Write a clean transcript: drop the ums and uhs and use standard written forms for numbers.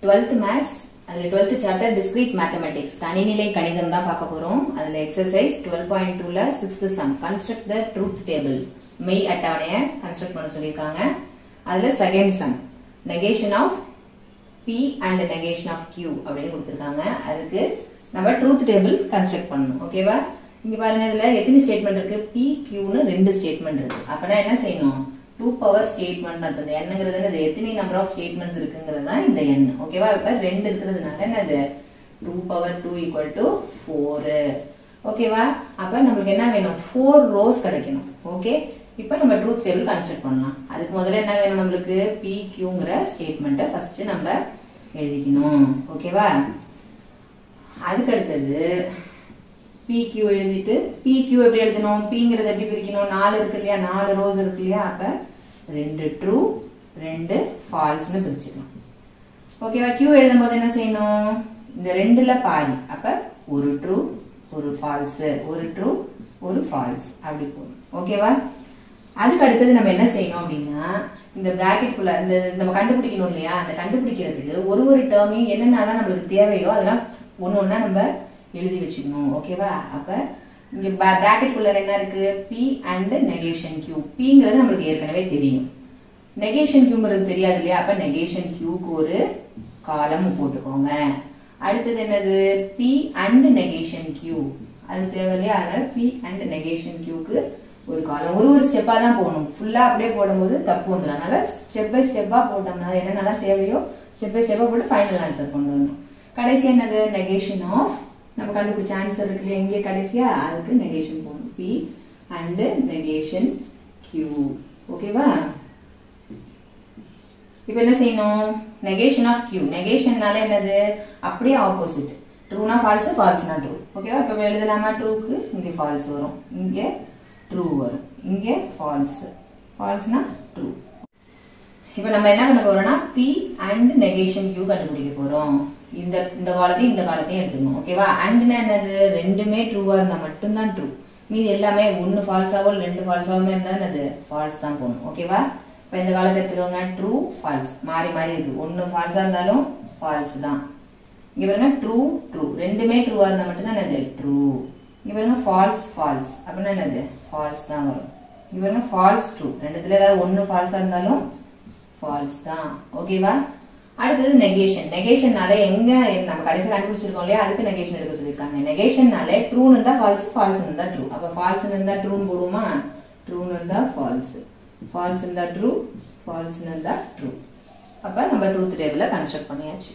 12th maths அதுல 12th chapter discrete mathematics தனிநிலை கணிதம் தான் பார்க்க போறோம். அதுல எக்ஸசைஸ் 12.2ல 6th sum construct the truth table மெய் அட்டவணையை கன்ஸ்ட்ரக்ட் பண்ண சொல்லிருக்காங்க. அதுல second sum negation of P and negation of Q அப்படின்னு கொடுத்திருக்காங்க. அதுக்கு நம்ம ட்ரூத் டேபிள் கன்ஸ்ட்ரக்ட் பண்ணணும். ஓகேவா? இங்க பாருங்க இதுல எத்தனை ஸ்டேட்மெண்ட் இருக்கு? P Qன்னு ரெண்டு ஸ்டேட்மெண்ட் இருக்கு. அப்பனா என்ன செய்யணும்? 2 பவர் ஸ்டேட்மெண்ட் அர்த்தம். என்னங்கிறது எத்தனை நம்பர் ஆஃப் ஸ்டேட்மெண்ட்ஸ் இருக்குங்கிறது தான் இந்த n. ஓகேவா? இப்ப 2 இருக்கிறதுனால என்னது 2 பவர் 2 ஈக்குவல் டு 4. ஓகேவா? அப்ப நமக்கு என்ன வேணும்? 4 ரோஸ் கிடைக்கணும். ஓகே, இப்ப நம்ம ட்ரூத் டேபிள் கன்ஸ்ட்ரக்ட் பண்ணலாம். அதுக்கு முதல்ல என்ன வேணும்? நம்மளுக்கு P Qங்கிற ஸ்டேட்மெண்ட்டை ஃபர்ஸ்ட் நம்ம எழுதிக்கணும். ஓகேவா? அதுக்கு அடுத்தது PQ எழுதிட்டு PQ எப்படி எழுதணும்? Pங்கிறது எப்படி பிரிக்கணும்? 4 இருக்கு இல்லையா, 4 ரோஸ் இருக்கு இல்லையா, அப்ப 2 ட்ரூ 2 ஃபால்ஸ்னு பிரிச்சுக்கணும். ஓகேவா? Q எழுதும் போது என்ன செய்யணும்? இந்த 2ல பாதி, அப்ப ஒரு ட்ரூ ஒரு ஃபால்ஸ், ஒரு ட்ரூ ஒரு ஃபால்ஸ் அப்படி போகணும். ஓகேவா? அதுக்கு அடுத்தது நம்ம என்ன செய்யணும் அப்படின்னா இந்த பிராக்கெட் குள்ள இந்த நம்ம கண்டுபிடிக்கணும் இல்லையா, அந்த கண்டுபிடிக்கிறதுக்கு ஒரு டேர்மையும் என்னென்னலாம் நம்மளுக்கு தேவையோ அதெல்லாம் ஒண்ணு நம்ம எழுதி வச்சுக்கணும். ஓகேவா? அப்ப இங்க பிராக்கெட் குள்ள என்ன இருக்கு? P and negation Q. Pங்கிறது நம்மளுக்கு ஏற்கனவே தெரியும், நெகேஷன் Qங்கிறது தெரியாது இல்லையா, அப்ப நெகேஷன் Qக்கு ஒரு காலம் போட்டுக்கோங்க. அடுத்தது என்னது? P அண்ட் நெகேஷன் Q, அது தேவை இல்லையா, அதனால P அண்ட் நெகேஷன் Qக்கு ஒரு காலம். ஒரு ஸ்டெப்பா தான் போகணும், ஃபுல்லா அப்படியே போடும்போது தப்பு வந்துடும். அதனால ஸ்டெப் பை ஸ்டெப்பா போட்டோம்னா என்னென்னலாம் தேவையோ ஸ்டெப் பை ஸ்டெப்பா போட்டு ஃபைனல் ஆன்சர் கொண்டு வரணும். கடைசி என்னது? நெகேஷன் ஆஃப் நம்ம கண்டுபிடிச்ச ஆன்சர் இருக்கு இல்லையா, இங்கே கடைசியா அதுக்கு நெகேஷன் போடணும். P and negation Q. ஓகேவா? இப்ப என்ன செய்யணும்? Negation of Q. நெகேஷன்னால என்னது? அப்படியே ஆப்போசிட். ட்ரூனா ஃபால்ஸ், ஃபால்ஸ்னா ட்ரூ. ஓகேவா? இப்ப எழுதலாமா? ட்ரூக்கு இங்க ஃபால்ஸ் வரும், இங்க ட்ரூ வரும், இங்க ஃபால்ஸ், ஃபால்ஸ்னா ட்ரூ. இப்ப நம்ம என்ன பண்ண போறோம்னா P அண்ட் நெகேஷன் Q கண்டுபிடிக்க போறோம். இந்த காலத்தையும் இந்த காலத்தையும் எடுத்துக்கணும். ஓகேவா? அண்ட்னா என்னது? ரெண்டுமே ட்ரூவா இருந்தா மட்டும்தான் ட்ரூ. மீதி எல்லாமே ஒன்னு ஃபால்ஸாவோ 2 ஃபால்ஸாவோ இருந்தா என்னது? ஃபால்ஸ் தான் போடணும். ஓகேவா? இப்ப இந்த காலத்தை எடுத்துக்கோங்க. ட்ரூ ஃபால்ஸ் மாறி மாறி இருக்கு. ஒன்னு ஃபால்ஸா இருந்தாலும் ஃபால்ஸ் தான். இங்க பாருங்க ட்ரூ ட்ரூ, ரெண்டுமே ட்ரூவா இருந்தா மட்டும்தான் என்னது? ட்ரூ. இங்க பாருங்க ஃபால்ஸ் ஃபால்ஸ், அப்படின்னா என்னது? ஃபால்ஸ் தான் வரும். இங்க பாருங்க ஃபால்ஸ் ட்ரூ, ரெண்டுத்துல ஏதாவது ஒன்னு ஃபால்ஸா இருந்தாலும் ஃபால்ஸ் தான். ஓகேவா? அடுத்தது நெகேஷன். நெகேஷன்னால எங்க நம்ம கடைசி கண்டுபிடிச்சிருக்கோம் இல்லையா, அதுக்கு நெகேஷன் எடுக்க சொல்லிருக்காங்க. நெகேஷன்னாலே ட்ரூன்னு இருந்தா ஃபால்ஸ், ஃபால்ஸ் இருந்தா ட்ரூ. அப்ப ஃபால்ஸ் இருந்தா ட்ரூன்னு போடுவோமா? ட்ரூன்னு இருந்தா ஃபால்ஸ், ஃபால்ஸ் இருந்தா ட்ரூ, ஃபால்ஸ் இருந்தா ட்ரூ. அப்ப நம்ம ட்ரூத் டேபிள கன்ஸ்ட்ரக்ட் பண்ணியாச்சு.